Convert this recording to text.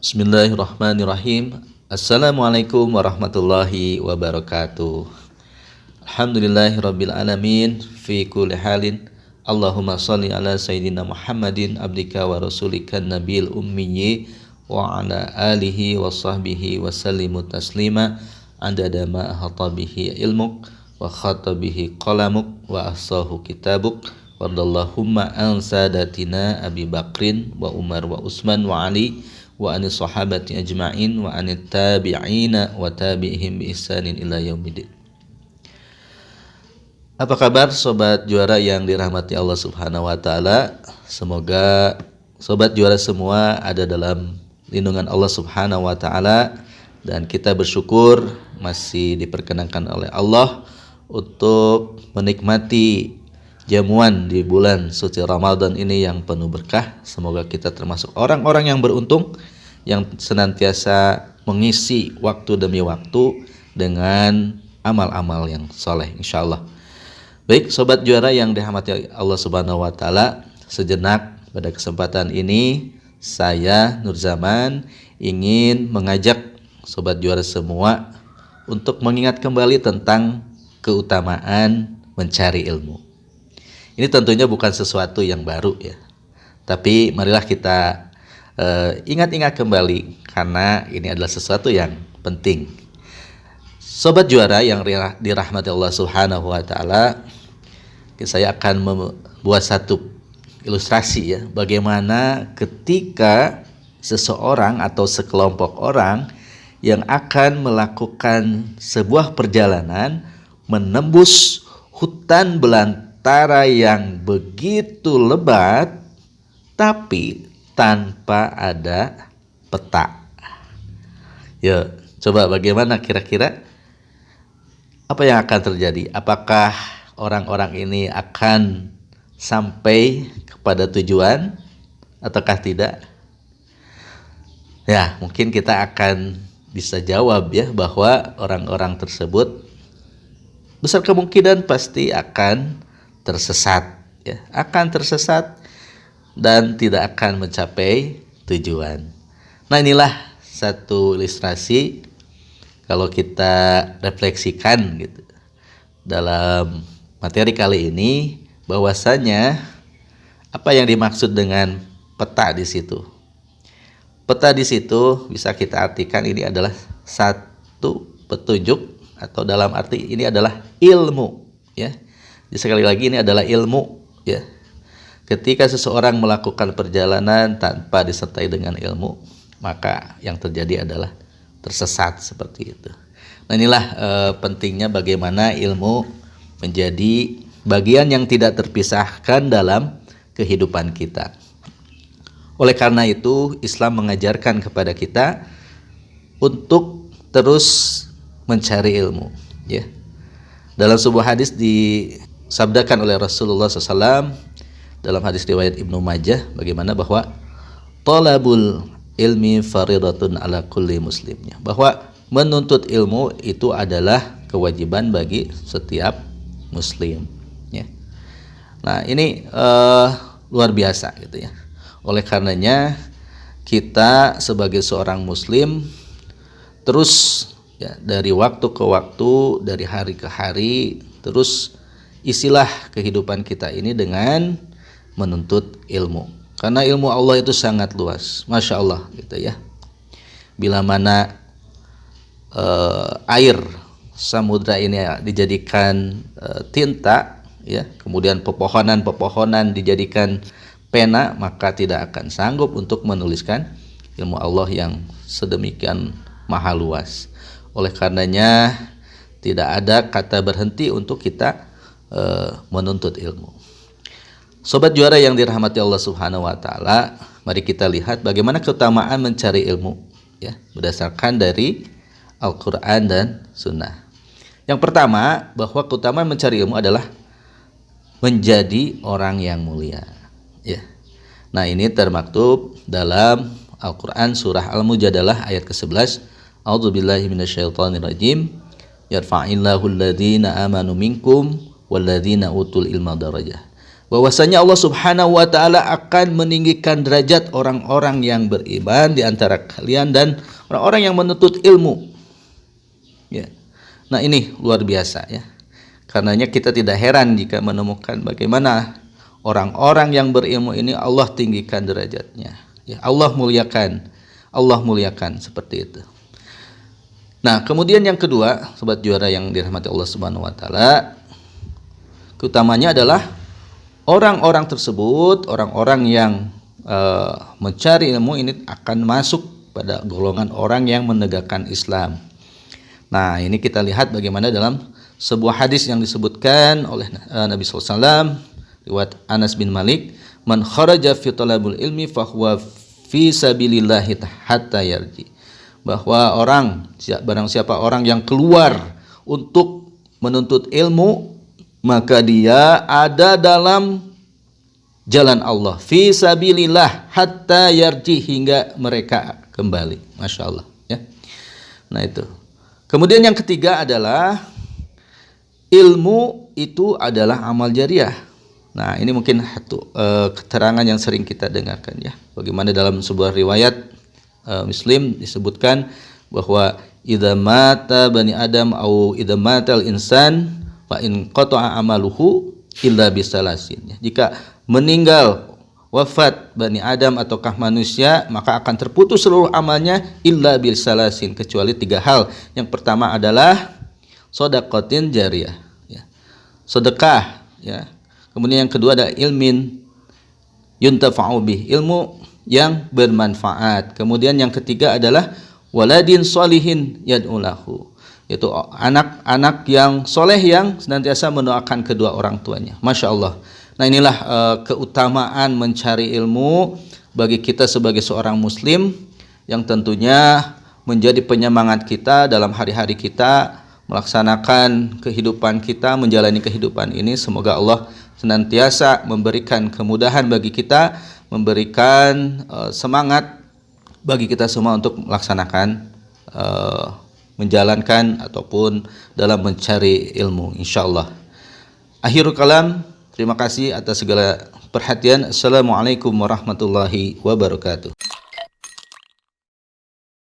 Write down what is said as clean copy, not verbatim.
Bismillahirrahmanirrahim. Assalamualaikum warahmatullahi wabarakatuh. Alhamdulillahirabbil alamin fi kulli halin. Allahumma shalli ala sayyidina Muhammadin abdika wa rasulika nabiyil ummiyyi wa ala alihi wa sahbihi wa sallimu taslima adada ma ahata bihi ilmuk wa khata bihi qalamuk wa ahsahu kitabuk wardallahumma an sadatina Abi Bakrin wa Umar wa Utsman wa Ali wa anis sahabati ajma'in wa anit tabi'ina wa tabi'ihim bi ihsanin ila yaumiddin. Apa kabar sobat juara yang dirahmati Allah Subhanahu wa taala? Semoga sobat juara semua ada dalam lindungan Allah Subhanahu wa taala dan kita bersyukur masih diperkenankan oleh Allah untuk menikmati jamuan di bulan suci Ramadan ini yang penuh berkah. Semoga kita termasuk orang-orang yang beruntung yang senantiasa mengisi waktu demi waktu dengan amal-amal yang soleh insyaallah. Baik sobat juara yang dirahmati Allah Subhanahu wa taala, sejenak pada kesempatan ini saya Nur Zaman ingin mengajak sobat juara semua untuk mengingat kembali tentang keutamaan mencari ilmu. Ini tentunya bukan sesuatu yang baru ya. Tapi marilah kita ingat-ingat kembali karena ini adalah sesuatu yang penting. Sobat juara yang dirahmati Allah Subhanahu wa taala, saya akan membuat satu ilustrasi ya, bagaimana ketika seseorang atau sekelompok orang yang akan melakukan sebuah perjalanan menembus hutan belantara yang begitu lebat tapi tanpa ada peta. Ya, coba bagaimana kira-kira apa yang akan terjadi? Apakah orang-orang ini akan sampai kepada tujuan ataukah tidak? Ya, mungkin kita akan bisa jawab ya bahwa orang-orang tersebut besar kemungkinan pasti akan tersesat ya, akan tersesat dan tidak akan mencapai tujuan. Nah, inilah satu ilustrasi kalau kita refleksikan gitu dalam materi kali ini, bahwasanya apa yang dimaksud dengan peta di situ. Peta di situ bisa kita artikan ini adalah satu petunjuk atau dalam arti ini adalah ilmu ya. Jadi sekali lagi ini adalah ilmu ya. Ketika seseorang melakukan perjalanan tanpa disertai dengan ilmu, maka yang terjadi adalah tersesat seperti itu. Nah, inilah pentingnya bagaimana ilmu menjadi bagian yang tidak terpisahkan dalam kehidupan kita. Oleh karena itu, Islam mengajarkan kepada kita untuk terus mencari ilmu ya. Dalam sebuah hadis disabdakan oleh Rasulullah SAW dalam hadis riwayat Ibnu Majah bagaimana bahwa talabul ilmi faridatun ala kulli muslimnya, bahwa menuntut ilmu itu adalah kewajiban bagi setiap muslim ya. Nah, ini luar biasa gitu ya. Oleh karenanya kita sebagai seorang muslim terus ya, dari waktu ke waktu, dari hari ke hari, terus isilah kehidupan kita ini dengan menuntut ilmu. Karena ilmu Allah itu sangat luas, Masya Allah gitu ya. Bila mana air samudra ini dijadikan tinta ya, kemudian pepohonan dijadikan pena, maka tidak akan sanggup untuk menuliskan ilmu Allah yang sedemikian maha luas. Oleh karenanya tidak ada kata berhenti untuk kita menuntut ilmu. Sobat juara yang dirahmati Allah Subhanahu wa taala, mari kita lihat bagaimana keutamaan mencari ilmu ya, berdasarkan dari Al-Qur'an dan Sunnah. Yang pertama, bahwa keutamaan mencari ilmu adalah menjadi orang yang mulia ya. Nah, ini termaktub dalam Al-Qur'an surah Al-Mujadalah ayat ke-11. A'udzubillahi minasyaitonirrajim. Yarfa'illahu alladhina amanu minkum walladzina utul ilma darajah. bahwasanya Allah Subhanahu wa taala akan meninggikan derajat orang-orang yang beriman di antara kalian dan orang-orang yang menuntut ilmu. Ya. Nah, ini luar biasa ya. Karenanya kita tidak heran jika menemukan bagaimana orang-orang yang berilmu ini Allah tinggikan derajatnya. Ya, Allah muliakan seperti itu. Nah, kemudian yang kedua, sobat juara yang dirahmati Allah Subhanahu wa taala, keutamanya adalah orang-orang tersebut, orang-orang yang mencari ilmu ini akan masuk pada golongan orang yang menegakkan Islam. Nah, ini kita lihat bagaimana dalam sebuah hadis yang disebutkan oleh Nabi SAW, riwayat Anas bin Malik, man kharaja fi talabul ilmi fahuwa fi sabilillahi hatta yarji. Bahwa barang siapa orang yang keluar untuk menuntut ilmu, maka dia ada dalam jalan Allah, fi sabilillah hatta yarji, hingga mereka kembali. Masya Allah ya. Nah, itu. Kemudian yang ketiga adalah ilmu itu adalah amal jariah. Nah, ini mungkin keterangan yang sering kita dengarkan ya. Bagaimana dalam sebuah riwayat Muslim disebutkan bahwa idza mata bani adam au idza matal insan fa in qata'a amaluhu illa bisalasin. Jika meninggal wafat bani Adam ataukah manusia, maka akan terputus seluruh amalnya illa bisalasin, kecuali 3 hal. Yang pertama adalah shadaqatin jariyah ya. Sedekah ya. Kemudian yang kedua adalah ilmin yuntafa'u bih, ilmu yang bermanfaat. Kemudian yang ketiga adalah waladin sholihin yad'ulahu, yaitu anak-anak yang soleh yang senantiasa mendoakan kedua orang tuanya. Masya Allah. Nah, inilah keutamaan mencari ilmu bagi kita sebagai seorang muslim, yang tentunya menjadi penyemangat kita dalam hari-hari kita melaksanakan kehidupan kita, menjalani kehidupan ini. Semoga Allah senantiasa memberikan kemudahan bagi kita, memberikan semangat bagi kita semua untuk melaksanakan, menjalankan ataupun dalam mencari ilmu, insyaallah. Akhirul kalam, terima kasih atas segala perhatian. Assalamualaikum warahmatullahi wabarakatuh.